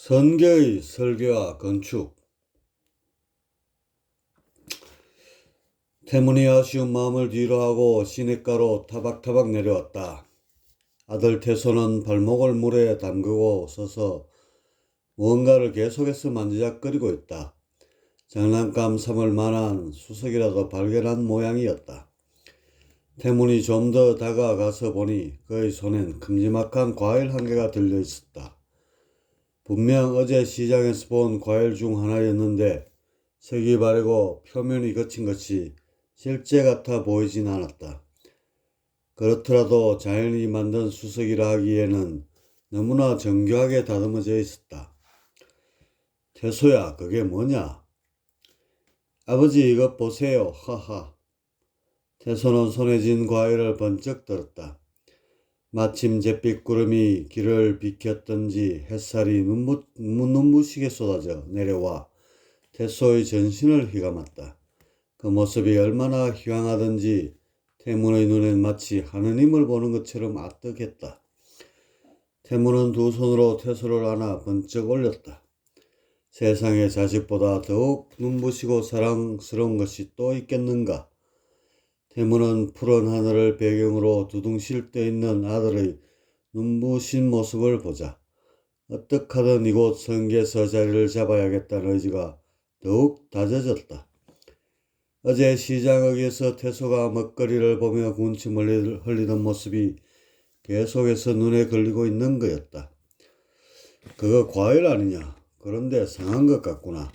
선계의 설계와 건축. 태문이 아쉬운 마음을 뒤로하고 시냇가로 타박타박 내려왔다. 아들 태소는 발목을 물에 담그고 서서 무언가를 계속해서 만지작거리고 있다. 장난감 삼을 만한 수석이라도 발견한 모양이었다. 태문이 좀 더 다가가서 보니 그의 손엔 큼지막한 과일 한 개가 들려 있었다. 분명 어제 시장에서 본 과일 중 하나였는데 색이 바래고 표면이 거친 것이 실제 같아 보이진 않았다. 그렇더라도 자연이 만든 수석이라 하기에는 너무나 정교하게 다듬어져 있었다. 태소야, 그게 뭐냐? 아버지, 이것 보세요. 하하. 태소는 손에 쥔 과일을 번쩍 들었다. 마침 잿빛 구름이 길을 비켰던지 햇살이 눈부시게 쏟아져 내려와 태소의 전신을 휘감았다. 그 모습이 얼마나 희망하던지 태문의 눈엔 마치 하느님을 보는 것처럼 아득했다. 태문은 두 손으로 태소를 안아 번쩍 올렸다. 세상에 자식보다 더욱 눈부시고 사랑스러운 것이 또 있겠는가? 태문은 푸른 하늘을 배경으로 두둥실 떠 있는 아들의 눈부신 모습을 보자 어떻게 하든 이곳 성계에서 자리를 잡아야겠다는 의지가 더욱 다져졌다. 어제 시장역에서 태소가 먹거리를 보며 군침을 흘리던 모습이 계속해서 눈에 걸리고 있는 거였다. 그거 과일 아니냐? 그런데 상한 것 같구나.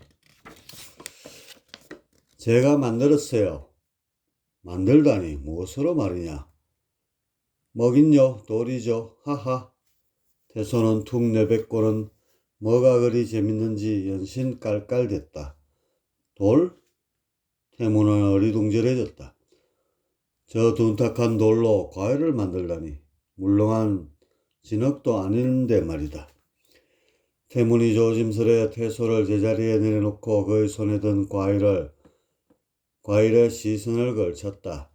제가 만들었어요. 만들다니 무엇으로 말이냐? 먹긴요, 돌이죠. 하하. 태소는 툭 내뱉고는 뭐가 그리 재밌는지 연신 깔깔댔다. 돌? 태문은 어리둥절해졌다. 저 둔탁한 돌로 과일을 만들다니 물렁한 진흙도 아닌데 말이다. 태문이 조심스레 태소를 제자리에 내려놓고 그의 손에 든 과일에 시선을 걸쳤다.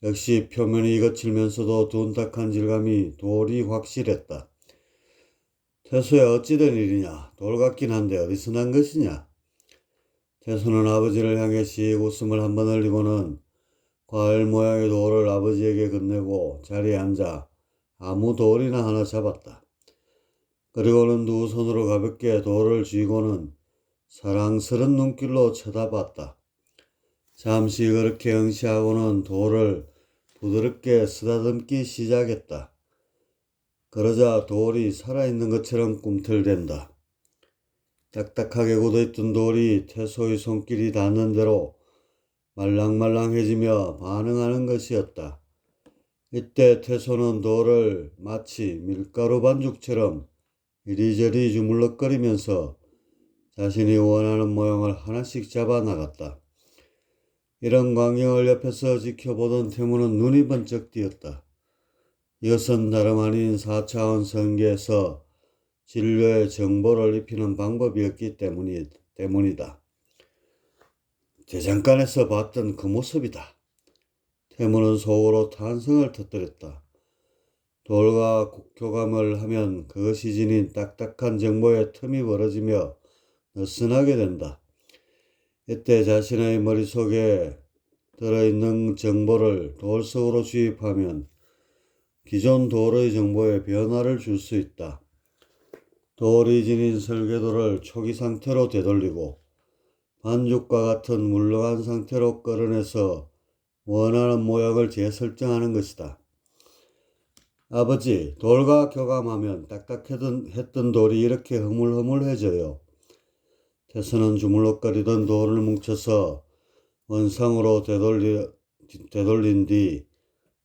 역시 표면이 거칠면서도 둔탁한 질감이 돌이 확실했다. 태소야, 어찌된 일이냐? 돌 같긴 한데 어디서 난 것이냐? 태소는 아버지를 향해 씩 웃음을 한번 흘리고는 과일 모양의 돌을 아버지에게 건네고 자리에 앉아 아무 돌이나 하나 잡았다. 그리고는 두 손으로 가볍게 돌을 쥐고는 사랑스런 눈길로 쳐다봤다. 잠시 그렇게 응시하고는 돌을 부드럽게 쓰다듬기 시작했다. 그러자 돌이 살아있는 것처럼 꿈틀댄다. 딱딱하게 굳어있던 돌이 태소의 손길이 닿는 대로 말랑말랑해지며 반응하는 것이었다. 이때 태소는 돌을 마치 밀가루 반죽처럼 이리저리 주물럭거리면서 자신이 원하는 모양을 하나씩 잡아 나갔다. 이런 광경을 옆에서 지켜보던 태무는 눈이 번쩍 띄었다. 이것은 다름 아닌 4차원 성계에서 진료에 정보를 입히는 방법이었기 때문이다. 대장간에서 봤던 그 모습이다. 태무는 속으로 탄성을 터뜨렸다. 돌과 교감을 하면 그것이 지닌 딱딱한 정보에 틈이 벌어지며 느슨하게 된다. 이때 자신의 머릿속에 들어있는 정보를 돌 속으로 주입하면 기존 돌의 정보에 변화를 줄 수 있다. 돌이 지닌 설계도를 초기 상태로 되돌리고 반죽과 같은 물렁한 상태로 끌어내서 원하는 모양을 재설정하는 것이다. 아버지, 돌과 교감하면 딱딱했던 돌이 이렇게 흐물흐물해져요. 태소는 주물럭거리던 돌을 뭉쳐서 원상으로 되돌린 뒤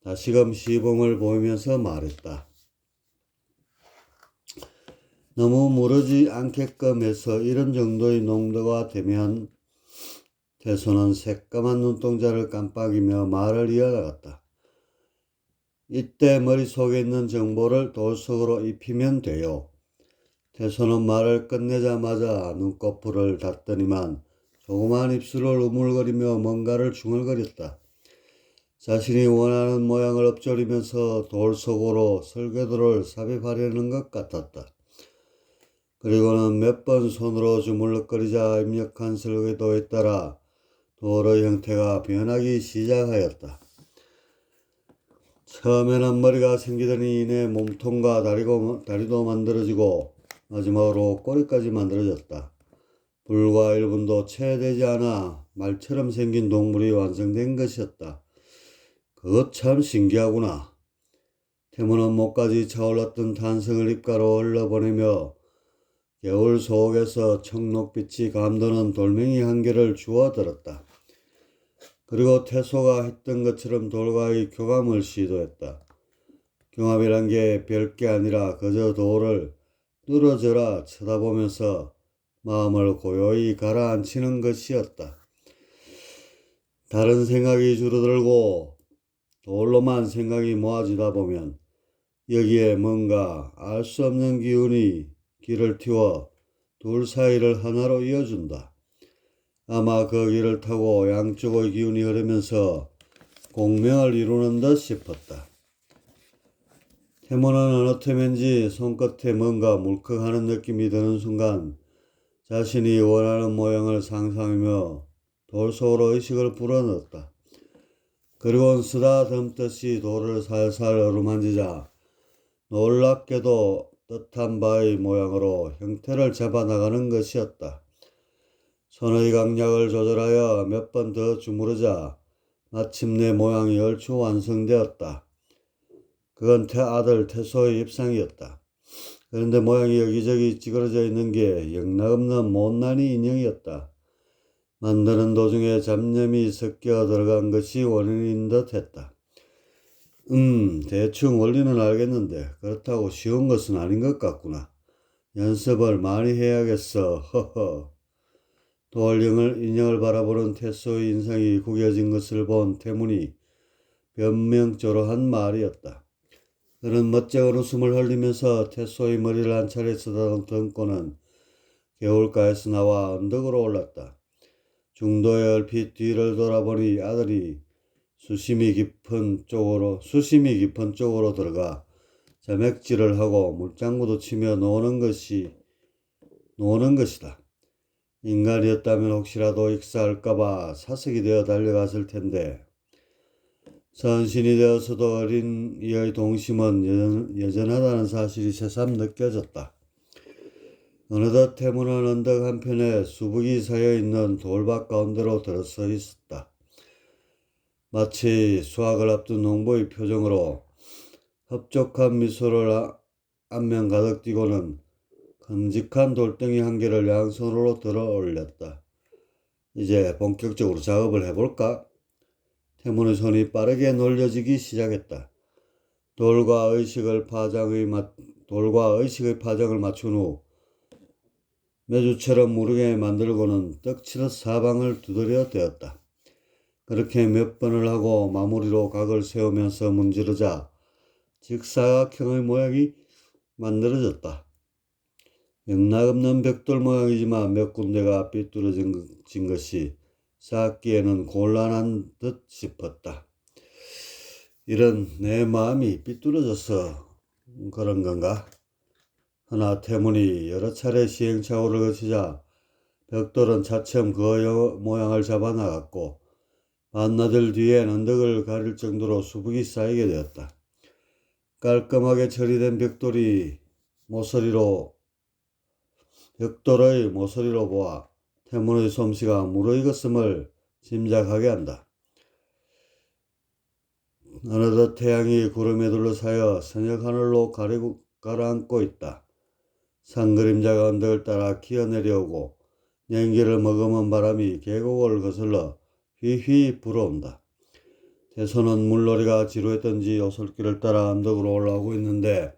다시금 시범을 보이면서 말했다. 너무 무르지 않게끔 해서 이런 정도의 농도가 되면 태소는 새까만 눈동자를 깜빡이며 말을 이어나갔다. 이때 머릿속에 있는 정보를 돌 속으로 입히면 돼요. 태소는 말을 끝내자마자 눈꺼풀을 닫더니만 조그만 입술을 우물거리며 뭔가를 중얼거렸다. 자신이 원하는 모양을 엎조리면서 돌 속으로 설계도를 삽입하려는 것 같았다. 그리고는 몇 번 손으로 주물럭거리자 입력한 설계도에 따라 돌의 형태가 변하기 시작하였다. 처음에는 머리가 생기더니 이내 몸통과 다리도 만들어지고 마지막으로 꼬리까지 만들어졌다. 불과 1분도 채 되지 않아 말처럼 생긴 동물이 완성된 것이었다. 그것 참 신기하구나. 태무는 목까지 차올랐던 탄성을 입가로 흘러보내며 겨울 속에서 청록빛이 감도는 돌멩이 한 개를 주워들었다. 그리고 태소가 했던 것처럼 돌과의 교감을 시도했다. 교감이란 게 별게 아니라 그저 돌을 뚫어져라 쳐다보면서 마음을 고요히 가라앉히는 것이었다. 다른 생각이 줄어들고 돌로만 생각이 모아지다 보면 여기에 뭔가 알 수 없는 기운이 길을 틔워 둘 사이를 하나로 이어준다. 아마 그 길을 타고 양쪽의 기운이 흐르면서 공명을 이루는 듯 싶었다. 태무는 어느 틈인지 손끝에 뭔가 물컥하는 느낌이 드는 순간 자신이 원하는 모양을 상상하며 돌 속으로 의식을 불어넣었다. 그리고는 쓰다듬듯이 돌을 살살 어루만지자 놀랍게도 뜻한 바의 모양으로 형태를 잡아나가는 것이었다. 손의 강약을 조절하여 몇 번 더 주무르자 마침내 모양이 얼추 완성되었다. 그건 아들 태소의 입상이었다. 그런데 모양이 여기저기 찌그러져 있는 게 영락없는 못난이 인형이었다. 만드는 도중에 잡념이 섞여 들어간 것이 원인인 듯 했다. 대충 원리는 알겠는데 그렇다고 쉬운 것은 아닌 것 같구나. 연습을 많이 해야겠어. 허허. 인형을 바라보는 태소의 인상이 구겨진 것을 본 태문이 변명조로 한 말이었다. 그는 멋쩍은 웃음을 흘리면서 태소의 머리를 한 차례 쓰다듬고는 개울가에서 나와 언덕으로 올랐다. 중도에 얼핏 뒤를 돌아보니 아들이 수심이 깊은 쪽으로 들어가 자맥질을 하고 물장구도 치며 노는 것이다. 인간이었다면 혹시라도 익사할까봐 사색이 되어 달려갔을 텐데 선신이 되어서도 어린 이의 동심은 여전하다는 사실이 새삼 느껴졌다. 어느덧 태무는 언덕 한편에 수북이 쌓여있는 돌밭 가운데로 들어서 있었다. 마치 수확을 앞둔 농부의 표정으로 흡족한 미소를 안면 가득 띠고는 큼직한 돌덩이 한 개를 양손으로 들어 올렸다. 이제 본격적으로 작업을 해볼까? 태문의 손이 빠르게 놀려지기 시작했다. 돌과 의식의 파장을 맞춘 후 매주처럼 무르게 만들고는 떡치듯 사방을 두드려 대었다. 그렇게 몇 번을 하고 마무리로 각을 세우면서 문지르자 직사각형의 모양이 만들어졌다. 영락없는 벽돌 모양이지만 몇 군데가 삐뚤어진 것이 쌓기에는 곤란한 듯 싶었다. 이런 내 마음이 삐뚤어져서 그런 건가? 허나 태문이 여러 차례 시행착오를 거치자 벽돌은 차츰 그 모양을 잡아나갔고 반나절 뒤엔 언덕을 가릴 정도로 수북이 쌓이게 되었다. 깔끔하게 처리된 벽돌의 모서리로 보아 태문의 솜씨가 무르익었음을 짐작하게 한다. 어느덧 태양이 구름에 둘러싸여 저녁 하늘로 가라앉고 있다. 산 그림자가 언덕을 따라 기어내려오고 냉기를 머금은 바람이 계곡을 거슬러 휘휘 불어온다. 태소는 물놀이가 지루했던지 오솔길을 따라 언덕으로 올라오고 있는데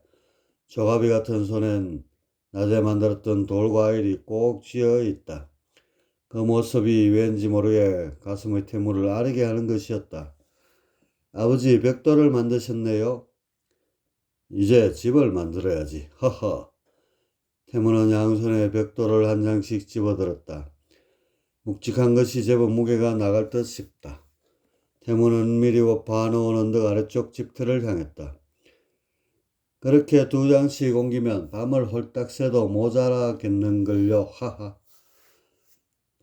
조가비 같은 손엔 낮에 만들었던 돌과일이 꼭 쥐어 있다. 그 모습이 왠지 모르게 가슴의 태무를 아리게 하는 것이었다. 아버지, 벽돌을 만드셨네요. 이제 집을 만들어야지. 허허. 태무는 양손에 벽돌을 한 장씩 집어들었다. 묵직한 것이 제법 무게가 나갈 듯 싶다. 태무는 은밀히 봐놓은 언덕 아래쪽 집터를 향했다. 그렇게 2장씩 옮기면 밤을 홀딱 새도 모자라겠는걸요. 하하.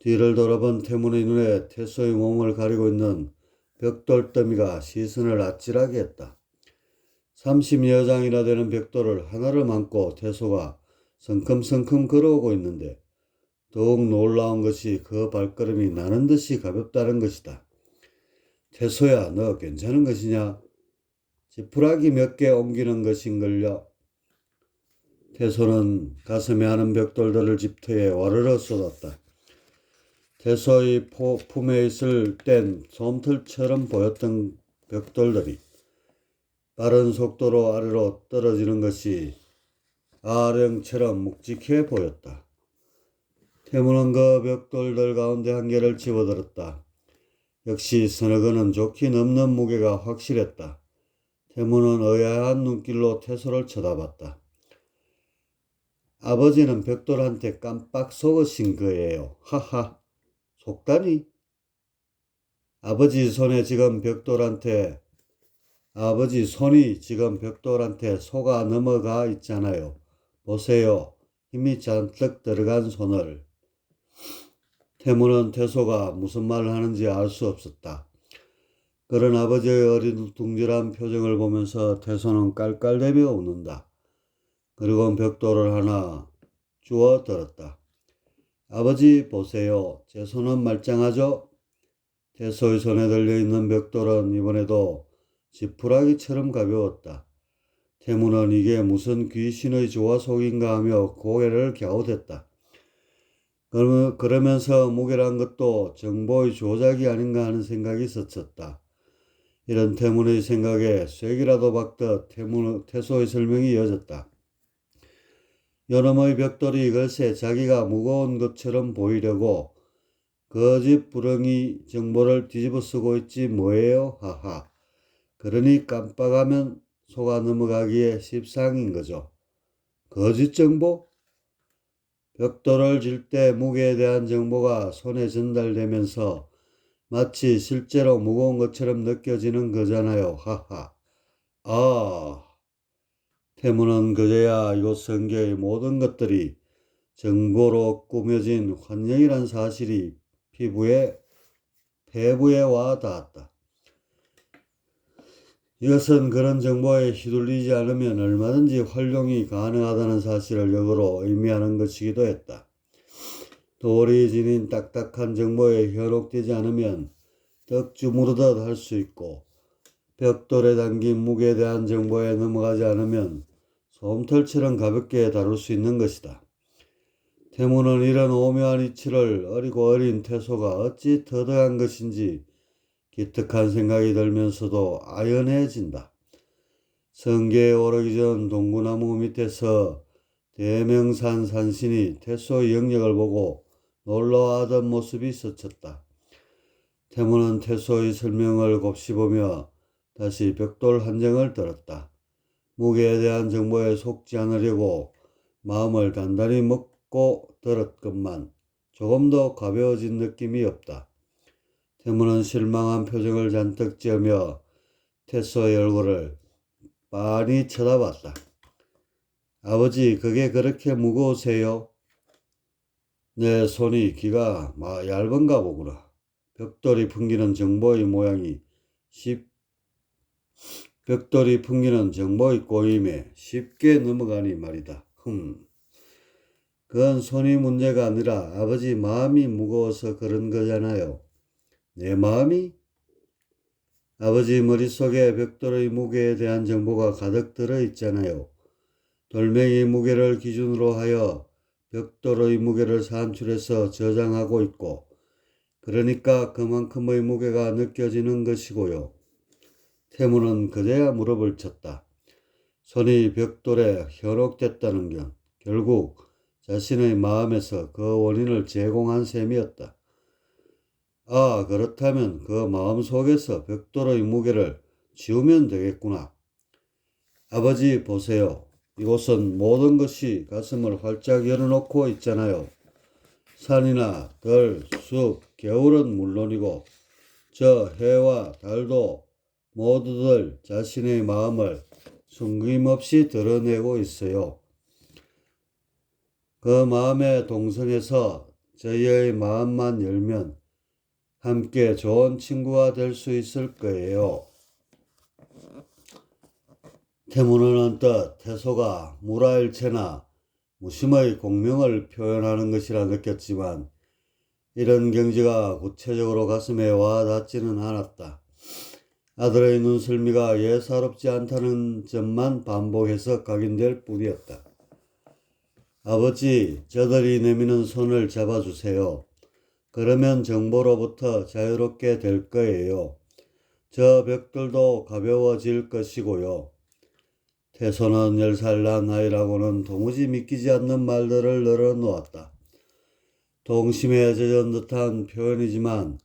뒤를 돌아본 태문의 눈에 태소의 몸을 가리고 있는 벽돌더미가 시선을 아찔하게 했다. 30여 장이나 되는 벽돌을 하나를 안고 태소가 성큼성큼 걸어오고 있는데 더욱 놀라운 것이 그 발걸음이 나는 듯이 가볍다는 것이다. 태소야, 너 괜찮은 것이냐? 지푸라기 몇 개 옮기는 것인걸요. 태소는 가슴에 하는 벽돌들을 집터에 와르르 쏟았다. 태소의 품에 있을 땐 솜털처럼 보였던 벽돌들이 빠른 속도로 아래로 떨어지는 것이 아령처럼 묵직해 보였다. 태무는 그 벽돌들 가운데 한 개를 집어들었다. 역시 서너 건은 좋기 넘는 무게가 확실했다. 태무는 의아한 눈길로 태소를 쳐다봤다. 아버지는 벽돌한테 깜빡 속으신 거예요. 하하. 속다니? 아버지 손이 지금 벽돌한테 속아 넘어가 있잖아요. 보세요. 힘이 잔뜩 들어간 손을. 태무는 태소가 무슨 말을 하는지 알 수 없었다. 그런 아버지의 어리둥절한 표정을 보면서 태소는 깔깔대며 웃는다. 그리고 벽돌을 하나 주워 들었다. 아버지 보세요. 제 손은 말짱하죠? 태소의 손에 들려있는 벽돌은 이번에도 지푸라기처럼 가벼웠다. 태무는 이게 무슨 귀신의 조화속인가 하며 고개를 갸웃했다. 그러면서 무게란 것도 정보의 조작이 아닌가 하는 생각이 스쳤다. 이런 태문의 생각에 쐐기라도 박듯 태소의 설명이 이어졌다. 요놈의 벽돌이 글쎄 자기가 무거운 것처럼 보이려고 거짓 부렁이 정보를 뒤집어 쓰고 있지 뭐예요? 하하. 그러니 깜빡하면 속아 넘어가기에 십상인 거죠. 거짓 정보? 벽돌을 질 때 무게에 대한 정보가 손에 전달되면서 마치 실제로 무거운 것처럼 느껴지는 거잖아요. 하하. 아. 태무는 그제야 이곳 성계의 모든 것들이 정보로 꾸며진 환영이란 사실이 폐부에 와 닿았다. 이것은 그런 정보에 휘둘리지 않으면 얼마든지 활용이 가능하다는 사실을 역으로 의미하는 것이기도 했다. 돌이 지닌 딱딱한 정보에 현혹되지 않으면 떡 주무르듯 할 수 있고 벽돌에 담긴 무게에 대한 정보에 넘어가지 않으면 솜털처럼 가볍게 다룰 수 있는 것이다. 태무는 이런 오묘한 이치를 어리고 어린 태소가 어찌 터득한 것인지 기특한 생각이 들면서도 아연해진다. 성계에 오르기 전 동구나무 밑에서 대명산 산신이 태소의 영역을 보고 놀라워하던 모습이 스쳤다. 태무는 태소의 설명을 곱씹으며 다시 벽돌 한정을 들었다. 무게에 대한 정보에 속지 않으려고 마음을 단단히 먹고 들었건만 조금도 가벼워진 느낌이 없다. 태무는 실망한 표정을 잔뜩 지으며 태소의 얼굴을 빤히 쳐다봤다. 아버지, 그게 그렇게 무거우세요? 내 손이 귀가 얇은가 보구나. 벽돌이 풍기는 정보의 꼬임에 쉽게 넘어가니 말이다. 그건 손이 문제가 아니라 아버지 마음이 무거워서 그런 거잖아요. 내 마음이? 아버지 머릿속에 벽돌의 무게에 대한 정보가 가득 들어있잖아요. 돌멩이 무게를 기준으로 하여 벽돌의 무게를 산출해서 저장하고 있고 그러니까 그만큼의 무게가 느껴지는 것이고요. 태무는 그제야 무릎을 쳤다. 손이 벽돌에 현혹됐다는 건 결국 자신의 마음에서 그 원인을 제공한 셈이었다. 아, 그렇다면 그 마음속에서 벽돌의 무게를 지우면 되겠구나. 아버지 보세요. 이곳은 모든 것이 가슴을 활짝 열어놓고 있잖아요. 산이나 들, 숲, 겨울은 물론이고 저 해와 달도 모두들 자신의 마음을 숨김없이 드러내고 있어요. 그 마음의 동성에서 저희의 마음만 열면 함께 좋은 친구가 될 수 있을 거예요. 태문은 언뜻 태소가 무라일체나 무심의 공명을 표현하는 것이라 느꼈지만 이런 경지가 구체적으로 가슴에 와 닿지는 않았다. 아들의 눈썰미가 예사롭지 않다는 점만 반복해서 각인될 뿐이었다. 아버지, 저들이 내미는 손을 잡아주세요. 그러면 정보로부터 자유롭게 될 거예요. 저 벽들도 가벼워질 것이고요. 태소는 10살 난 아이라고는 도무지 믿기지 않는 말들을 늘어놓았다. 동심에 젖은 듯한 표현이지만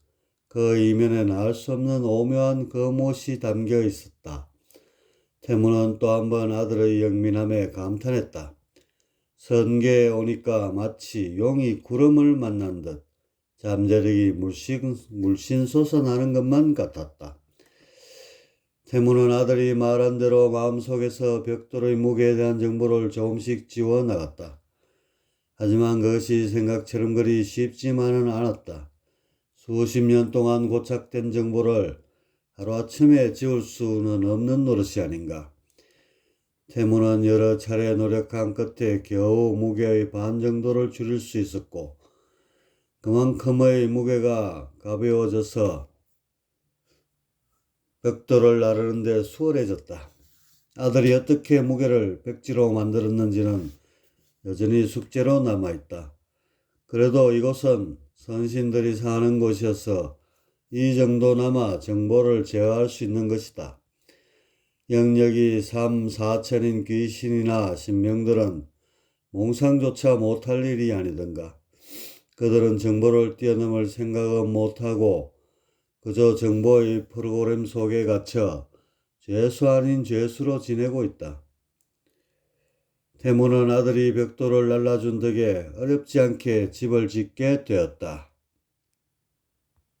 그 이면에는 알 수 없는 오묘한 거뭇이 담겨 있었다. 태무는 또 한 번 아들의 영민함에 감탄했다. 선계에 오니까 마치 용이 구름을 만난 듯 잠재력이 물씬 솟아나는 것만 같았다. 태무는 아들이 말한 대로 마음속에서 벽돌의 무게에 대한 정보를 조금씩 지워나갔다. 하지만 그것이 생각처럼 그리 쉽지만은 않았다. 수십 년 동안 고착된 정보를 하루아침에 지울 수는 없는 노릇이 아닌가. 태무는 여러 차례 노력한 끝에 겨우 무게의 반 정도를 줄일 수 있었고 그만큼의 무게가 가벼워져서 벽돌을 나르는 데 수월해졌다. 아들이 어떻게 무게를 백지로 만들었는지는 여전히 숙제로 남아있다. 그래도 이곳은 선신들이 사는 곳이어서 이 정도나마 정보를 제어할 수 있는 것이다. 영역이 3, 4천인 귀신이나 신명들은 몽상조차 못할 일이 아니던가. 그들은 정보를 뛰어넘을 생각은 못하고 그저 정보의 프로그램 속에 갇혀 죄수 아닌 죄수로 지내고 있다. 태무는 아들이 벽돌을 날라준 덕에 어렵지 않게 집을 짓게 되었다.